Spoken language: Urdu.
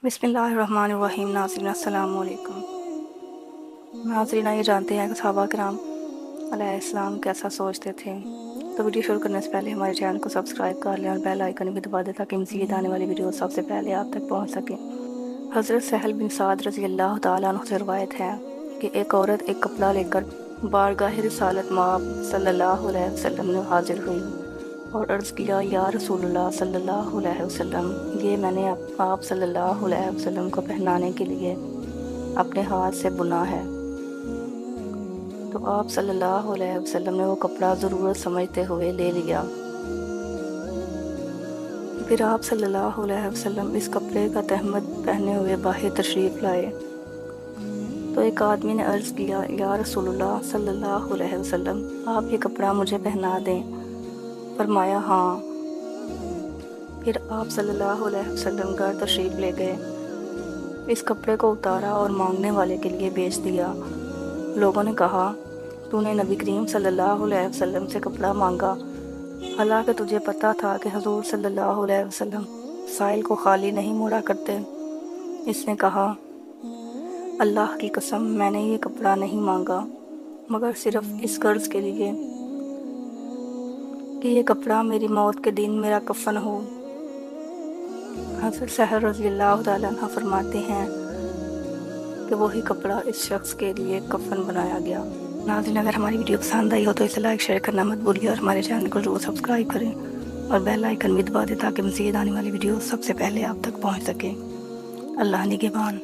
بسم اللہ الرحمن الرحیم۔ ناظرین السلام علیکم۔ ناظرین یہ جانتے ہیں کہ صحابہ کرام علیہ السلام کیسا سوچتے تھے، تو ویڈیو شروع کرنے سے پہلے ہمارے چینل کو سبسکرائب کر لیں اور بیل آئیکن بھی دبا دیں تاکہ مزید آنے والی ویڈیو سب سے پہلے آپ تک پہنچ سکیں۔ حضرت سہل بن سعد رضی اللہ تعالیٰ عنہ سے روایت ہے کہ ایک عورت ایک کپڑا لے کر بارگاہ رسالت مآب صلی اللہ علیہ وسلم میں حاضر ہوئی اور عرض کیا، یا رسول اللہ صلی اللہ علیہ وسلم، یہ میں نے آپ صلی اللہ علیہ وسلم کو پہنانے کے لیے اپنے ہاتھ سے بنا ہے۔ تو آپ صلی اللہ علیہ وسلم نے وہ کپڑا ضرورت سمجھتے ہوئے لے لیا۔ پھر آپ صلی اللہ علیہ وسلم اس کپڑے کا تہمت پہنے ہوئے باہر تشریف لائے تو ایک آدمی نے عرض کیا، یا رسول اللہ صلی اللہ علیہ وسلم، آپ یہ کپڑا مجھے پہنا دیں۔ فرمایا ہاں۔ پھر آپ صلی اللہ علیہ وسلم گھر تشریف لے گئے، اس کپڑے کو اتارا اور مانگنے والے کے لیے بیچ دیا۔ لوگوں نے کہا، تو نے نبی کریم صلی اللہ علیہ وسلم سے کپڑا مانگا، حالانکہ تجھے پتا تھا کہ حضور صلی اللہ علیہ وسلم سائل کو خالی نہیں موڑا کرتے۔ اس نے کہا، اللہ کی قسم، میں نے یہ کپڑا نہیں مانگا مگر صرف اس غرض کے لیے کہ یہ کپڑا میری موت کے دن میرا کفن ہو۔ حضرت سہل رضی اللہ تعالیٰ عنہ فرماتے ہیں کہ وہی کپڑا اس شخص کے لیے کفن بنایا گیا۔ ناظرین، اگر ہماری ویڈیو پسند آئی ہو تو اسے لائک شیئر کرنا مت بھولیے اور ہمارے چینل کو ضرور سبسکرائب کریں اور بیل آئیکن بھی دبا دیں تاکہ مزید آنے والی ویڈیو سب سے پہلے آپ تک پہنچ سکے۔ اللہ نگہبان۔